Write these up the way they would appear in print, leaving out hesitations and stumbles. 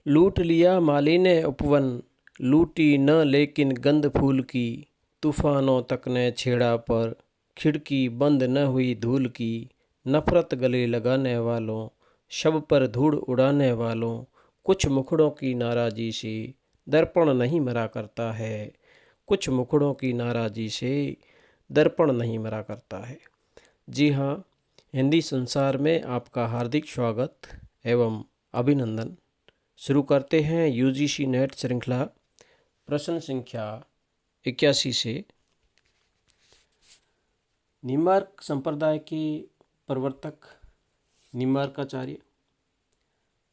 लूट लिया माली ने उपवन, लूटी न लेकिन गंध फूल की। तूफानों तक ने छेड़ा पर, खिड़की बंद न हुई धूल की। नफरत गले लगाने वालों, शब पर धूड़ उड़ाने वालों, कुछ मुखड़ों की नाराजी से दर्पण नहीं मरा करता है। कुछ मुखड़ों की नाराजी से दर्पण नहीं मरा करता है। जी हाँ, हिंदी संसार में आपका हार्दिक स्वागत एवं अभिनंदन। शुरू करते हैं यूजीसी नेट श्रृंखला प्रश्न संख्या 81 से। निम्बार्क संप्रदाय के प्रवर्तक निम्बार्काचार्य,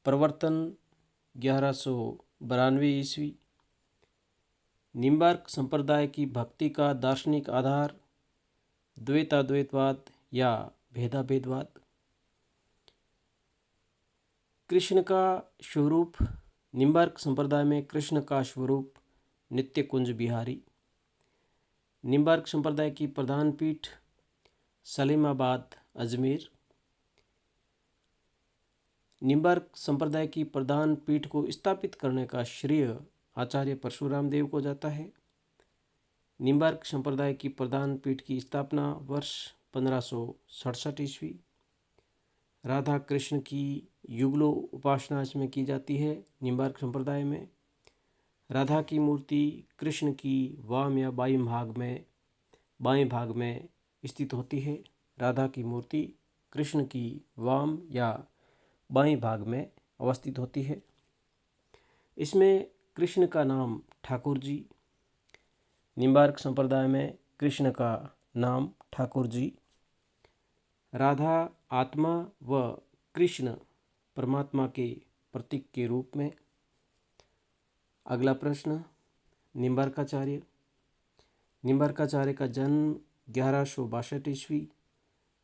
प्रवर्तन 1192 ईस्वी। निम्बार्क संप्रदाय की भक्ति का दार्शनिक आधार द्वैताद्वैतवाद या भेदाभेदवाद। कृष्ण का स्वरूप, निम्बार्क संप्रदाय में कृष्ण का स्वरूप नित्य कुंज बिहारी। निम्बार्क संप्रदाय की प्रधान पीठ सलीमाबाद अजमेर। निम्बार्क संप्रदाय की प्रधान पीठ को स्थापित करने का श्रेय आचार्य परशुराम देव को जाता है। निम्बार्क संप्रदाय की प्रधान पीठ की स्थापना वर्ष 1567 ईस्वी। राधा कृष्ण की युगलो उपासना इसमें की जाती है। निम्बार्क संप्रदाय में राधा की मूर्ति कृष्ण की वाम या बाएं भाग में स्थित होती है। राधा की मूर्ति कृष्ण की वाम या बाएं भाग में अवस्थित होती है। इसमें कृष्ण का नाम ठाकुर जी। निम्बार्क संप्रदाय में कृष्ण का नाम ठाकुर जी। राधा आत्मा व कृष्ण परमात्मा के प्रतीक के रूप में। अगला प्रश्न, निम्बार्काचार्य। निम्बार्काचार्य का जन्म 1162 ईस्वी,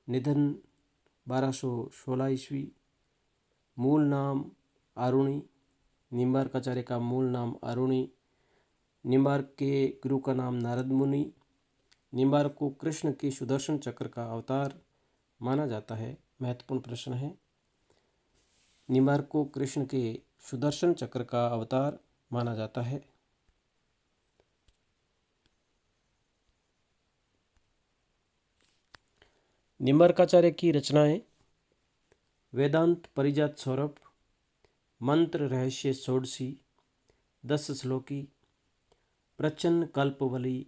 निधन 1216 ईस्वी। मूल नाम आरुणि। निम्बार्काचार्य का मूल नाम आरुणि। निम्बार्क के गुरु का नाम नारद मुनि। निम्बार्क को कृष्ण के सुदर्शन चक्र का अवतार माना जाता है। महत्वपूर्ण प्रश्न है। निम्बार्क को कृष्ण के सुदर्शन चक्र का अवतार माना जाता है। निम्बार्काचार्य की रचनाएं वेदांत परिजात सौरभ, मंत्र रहस्य षोडशी, 10 श्लोकी, प्रच्छन्न कल्पवली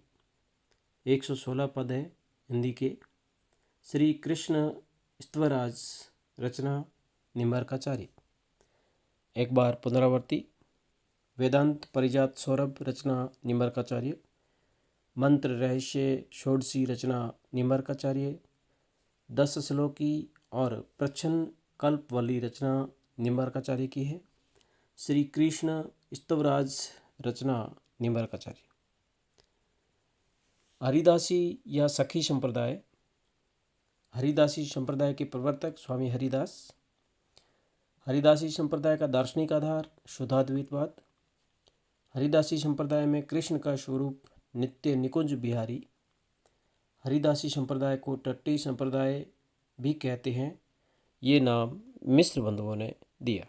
116 पद है हिंदी के। श्री कृष्ण स्तवराज रचना निम्बार्काचार्य। एक बार पुनरावर्ती, वेदांत परिजात सौरभ रचना निम्बार्काचार्य, मंत्र रहस्य षोडशी रचना निम्बार्काचार्य, 10 श्लोकी और प्रच्छन्न कल्पवली रचना निम्बार्काचार्य की है। श्री कृष्ण स्तवराज रचना निम्बार्काचार्य। हरिदासी या सखी संप्रदाय। हरिदासी संप्रदाय के प्रवर्तक स्वामी हरिदास। हरिदासी संप्रदाय का दार्शनिक आधार शुद्धाद्वैतवाद। हरिदासी संप्रदाय में कृष्ण का स्वरूप नित्य निकुंज बिहारी। हरिदासी संप्रदाय को टट्टी संप्रदाय भी कहते हैं। ये नाम मिस्र बंधुओं ने दिया।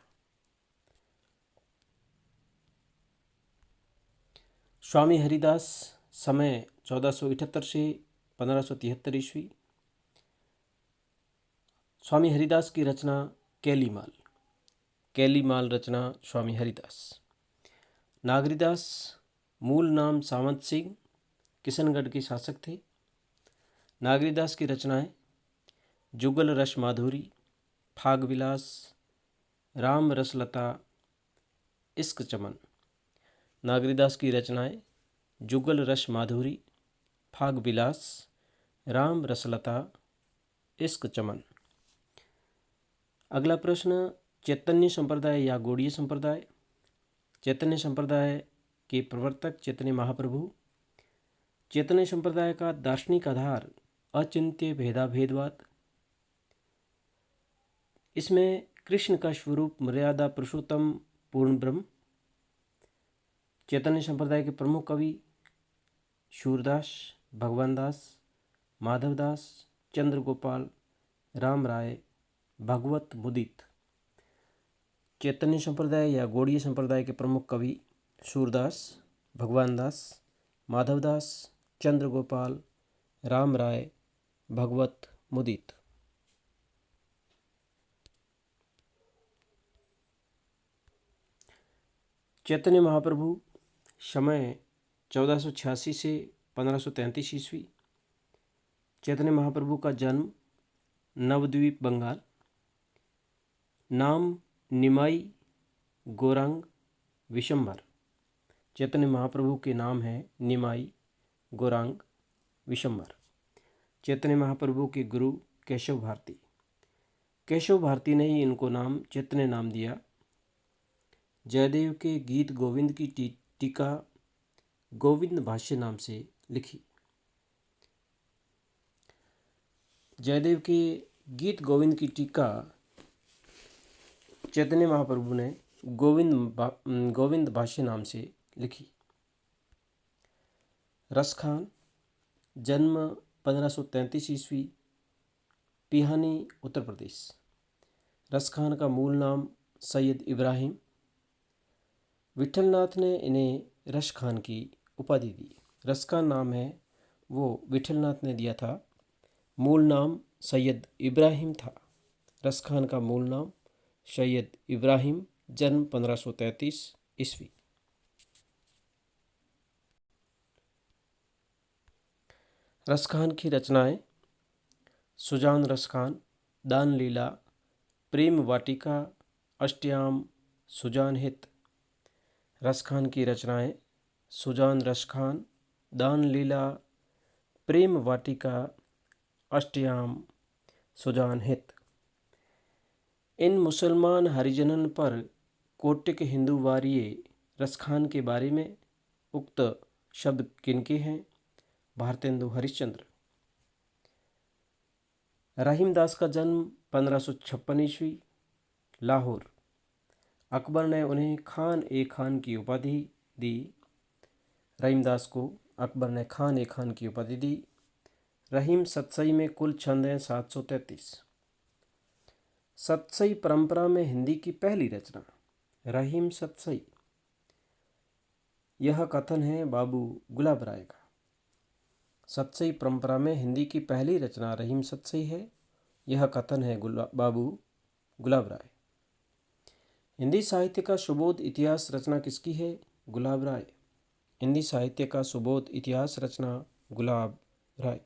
स्वामी हरिदास समय 1478 से 1573 ईस्वी। स्वामी हरिदास की रचना कैलीमाल। कैलीमाल रचना स्वामी हरिदास। नागरीदास मूल नाम सावंत सिंह किशनगढ़ के शासक थे। नागरीदास की रचनाएं जुगल रस माधुरी, फाग विलास, राम रसलता, इश्क चमन। नागरीदास की रचनाएं जुगल रस माधुरी, फाग विलास, राम रसलता, इश्क चमन। अगला प्रश्न, चैतन्य संप्रदाय या गौड़ीय संप्रदाय। चैतन्य संप्रदाय के प्रवर्तक चैतन्य महाप्रभु। चैतन्य संप्रदाय का दार्शनिक आधार अचिंत्य भेदाभेदवाद। इसमें कृष्ण का स्वरूप मर्यादा पुरुषोत्तम पूर्ण ब्रह्म। चैतन्य संप्रदाय के प्रमुख कवि सूरदास, भगवान दास, माधवदास, चंद्र गोपाल, राम राय, भगवत मुदित। चैतन्य संप्रदाय या गौड़ीय संप्रदाय के प्रमुख कवि सूरदास, भगवान दास, माधवदास, चंद्र गोपाल, राम राय, भगवत मुदित। चैतन्य महाप्रभु समय 1486 से 1533 ईस्वी। चैतन्य महाप्रभु का जन्म नवद्वीप बंगाल। नाम निमाई गौरांग विशंबर। चैतन्य महाप्रभु के नाम है निमाई गौरांग विशंबर। चैतन्य महाप्रभु के गुरु केशव भारती। केशव भारती ने ही इनको नाम चैतन्य नाम दिया। जयदेव के गीत गोविंद की टीका गोविंद भाष्य नाम से लिखी। जयदेव के गीत गोविंद की टीका चैतन्य महाप्रभु ने गोविंद भाष्य नाम से लिखी। रसखान, जन्म 1533 ईस्वी, पिहानी उत्तर प्रदेश। रसखान का मूल नाम सैयद इब्राहिम। विठलनाथ ने इन्हें रश खान की उपाधि दी। रस का नाम है वो विठलनाथ ने दिया था। मूल नाम सैयद इब्राहिम था। रस खान का मूल नाम सैयद इब्राहिम, जन्म 1533 ईस्वी। रस खान की रचनाएं सुजान रस खान, दान लीला, प्रेम वाटिका, अष्टयाम, सुजान हित। रस खान की रचनाएं सुजान रस खान, दान लीला, प्रेम वाटिका, अष्टयाम, सुजान हित। इन मुसलमान हरिजनन पर कौटिक हिंदू वारिये रसखान के बारे में उक्त शब्द किनके हैं? भारतेंदु हरिश्चंद्र। रहीमदास का जन्म 1556 ईस्वी, लाहौर। अकबर ने उन्हें खान ए खान की उपाधि दी। रहीमदास को अकबर ने खान ए खान की उपाधि दी। रहीम सतसई में कुल छंद हैं 733। सतसई परंपरा में हिंदी की पहली रचना रहीम सतसई। यह कथन है बाबू गुलाब राय का। सतसई परंपरा में हिंदी की पहली रचना रहीम सतसई है। यह कथन है बाबू गुलाब राय। हिंदी साहित्य का सुबोध इतिहास रचना किसकी है? गुलाब राय। हिंदी साहित्य का सुबोध इतिहास रचना गुलाब राय।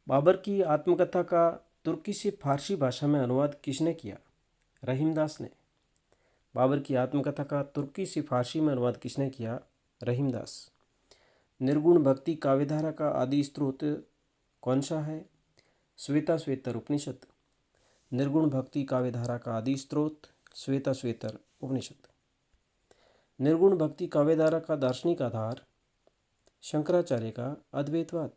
बाबर की आत्मकथा का तुर्की से फारसी भाषा में अनुवाद किसने किया? रहीमदास ने। बाबर की आत्मकथा का तुर्की से फारसी में अनुवाद किसने किया? रहीमदास। निर्गुण भक्ति काव्यधारा का आदि स्रोत कौन सा है? श्वेताश्वेतर उपनिषद। निर्गुण भक्ति काव्यधारा का आदि स्रोत श्वेताश्वेतर उपनिषद। निर्गुण भक्ति काव्यधारा का दार्शनिक आधार शंकराचार्य का अद्वैतवाद।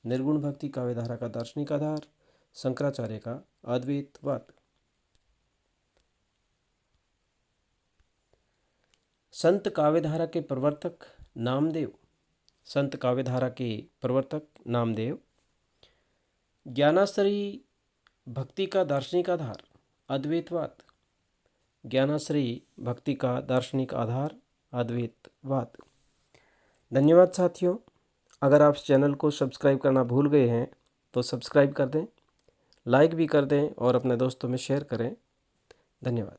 निर्गुण भक्ति काव्यधारा का दार्शनिक आधार शंकराचार्य का अद्वैतवाद। संत काव्यधारा के प्रवर्तक नामदेव। संत काव्यधारा के प्रवर्तक नामदेव। ज्ञानाश्रयी भक्ति का दार्शनिक आधार अद्वैतवाद। ज्ञानाश्रयी भक्ति का दार्शनिक आधार अद्वैतवाद। धन्यवाद साथियों। अगर आप इस चैनल को सब्सक्राइब करना भूल गए हैं तो सब्सक्राइब कर दें, लाइक भी कर दें और अपने दोस्तों में शेयर करें। धन्यवाद।